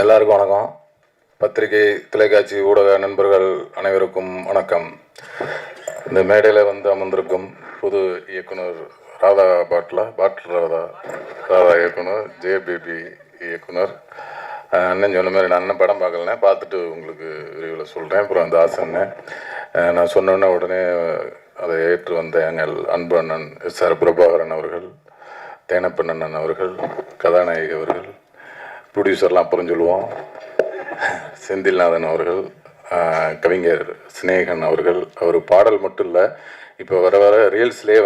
எல்லாருக்கும் வணக்கம். பத்திரிகை, தொலைக்காட்சி, ஊடக நண்பர்கள் அனைவருக்கும் வணக்கம். இந்த மேடையில் அமர்ந்திருக்கும் புது இயக்குனர் ராதா ராதா இயக்குனர், ஜேபிபி இயக்குனர். அண்ணன் சொன்ன மாதிரி நான் அண்ணன் படம் பார்க்கலனே, பார்த்துட்டு உங்களுக்கு விரிவில் சொல்கிறேன். அப்புறம் தாசன்னு நான் சொன்னோன்னே உடனே அதை ஏற்று வந்த எங்கள் அன்பு அண்ணன் எஸ்.ஆர். பிரபாகரன் அவர்கள், தேனப்பண்ணன் அவர்கள், கதாநாயகி அவர்கள், ப்ரொடியூசர்லாம் அப்புறம் சொல்லுவோம், செந்தில்நாதன் அவர்கள், கவிஞர் சினேகன் அவர்கள். அவர் பாடல் மட்டும் இல்லை, இப்போ வர ரீல்ஸ்லேயே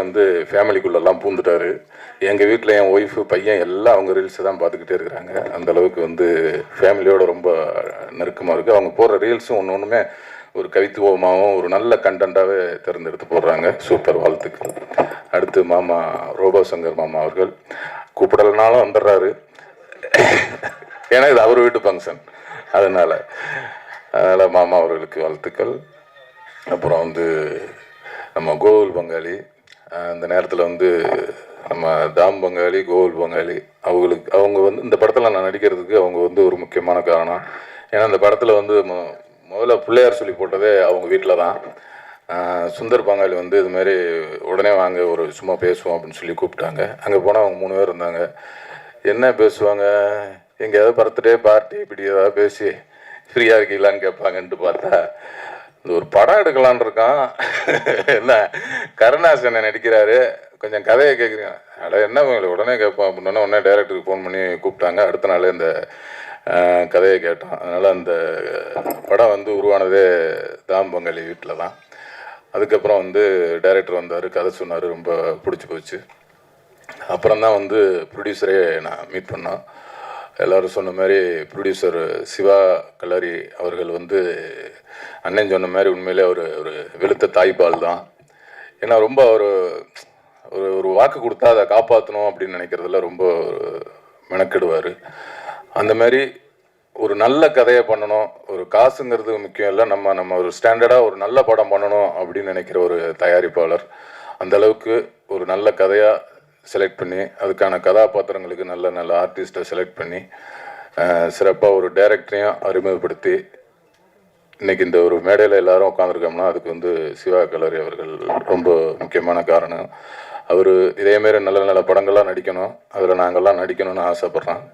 ஃபேமிலிக்குள்ளெல்லாம் பூந்துட்டார். எங்கள் வீட்டில் என் ஒய்ஃபு, பையன் எல்லாம் அவங்க ரீல்ஸை தான் பார்த்துக்கிட்டே இருக்கிறாங்க. அந்தளவுக்கு ஃபேமிலியோடு ரொம்ப நெருக்கமாக இருக்குது. அவங்க போடுற ரீல்ஸும் ஒன்று ஒன்றுமே ஒரு கவித்துவமாகவும் ஒரு நல்ல கண்டென்ட்டாகவே தேர்ந்தெடுத்து போடுறாங்க. சூப்பர், வாழ்த்துக்கள். அடுத்து மாமா ரோபோ சங்கர் மாமா அவர்கள் கூப்பிடலனாலும் வந்துடுறாரு, ஏன்னா இது அவர் வீட்டு ஃபங்க்ஷன், அதனால் மாமா அவர்களுக்கு வாழ்த்துக்கள். அப்புறம் நம்ம கோகுல் பங்காளி, அந்த நேரத்தில் நம்ம தாம் பங்காளி, கோகுல் பங்காளி அவங்க இந்த படத்தில் நான் நடிக்கிறதுக்கு அவங்க ஒரு முக்கியமான காரணம். ஏன்னா இந்த படத்தில் முதல்ல பிள்ளையார் சொல்லி போட்டதே அவங்க வீட்டில் தான். சுந்தர் பங்காளி இதுமாரி உடனே வாங்க ஒரு சும்மா பேசுவோம் அப்படின்னு சொல்லி கூப்பிட்டாங்க. அங்கே போனால் அவங்க 3 பேர் இருந்தாங்க. என்ன பேசுவாங்க, எங்கேயாவது பர்த்டே பார்ட்டி இப்படி ஏதாவது பேசி ஃப்ரீயாக இருக்கீங்களான்னு கேட்பாங்கன்ட்டு பார்த்தா இந்த ஒரு படம் எடுக்கலான் இருக்கான். என்ன கருணாசனை நடிக்கிறாரு, கொஞ்சம் கதையை கேட்குறீங்க, அட என்ன உடனே கேட்போம் அப்படின்னா உடனே டைரக்டருக்கு ஃபோன் பண்ணி கூப்பிட்டாங்க. அடுத்த நாள் இந்த கதையை கேட்டோம். அதனால் அந்த படம் உருவானதே தாம் பங்காளி வீட்டில் தான். அதுக்கப்புறம் டைரக்டர் வந்தார், கதை சொன்னார், ரொம்ப பிடிச்சி போச்சு. அப்புறம் தான் ப்ரொடியூசரே நான் மீட் பண்ணோம். எல்லோரும் சொன்ன மாதிரி ப்ரொடியூசர் சிவா கல்லரி அவர்கள் அண்ணன் சொன்ன மாதிரி உண்மையிலே ஒரு வெளுத்த தாய்ப்பால் தான். ஏன்னா ரொம்ப ஒரு வாக்கு கொடுத்தா அதை காப்பாற்றணும் அப்படின்னு நினைக்கிறதுல ரொம்ப மெனக்கெடுவார். அந்த மாதிரி ஒரு நல்ல கதையை பண்ணணும், ஒரு காசுங்கிறது முக்கியம் இல்லை, நம்ம ஒரு ஸ்டாண்டர்டாக ஒரு நல்ல படம் பண்ணணும் அப்படின்னு நினைக்கிற ஒரு தயாரிப்பாளர். அந்தளவுக்கு ஒரு நல்ல கதையாக செலக்ட் பண்ணி அதுக்கான கதாபாத்திரங்களுக்கு நல்ல நல்ல ஆர்டிஸ்ட்டை செலக்ட் பண்ணி சிறப்பாக ஒரு டைரக்டரையும் அறிமுகப்படுத்தி இன்றைக்கி இந்த ஒரு மேடையில் எல்லோரும் உட்காந்துருக்கோம்னா அதுக்கு சிவா கல்லரி அவர்கள் ரொம்ப முக்கியமான காரணம். அவர் இதேமாரி நல்ல நல்ல படங்கள்லாம் நடிக்கணும், அதில் நாங்கள்லாம் நடிக்கணும்னு ஆசைப்பட்றோம்.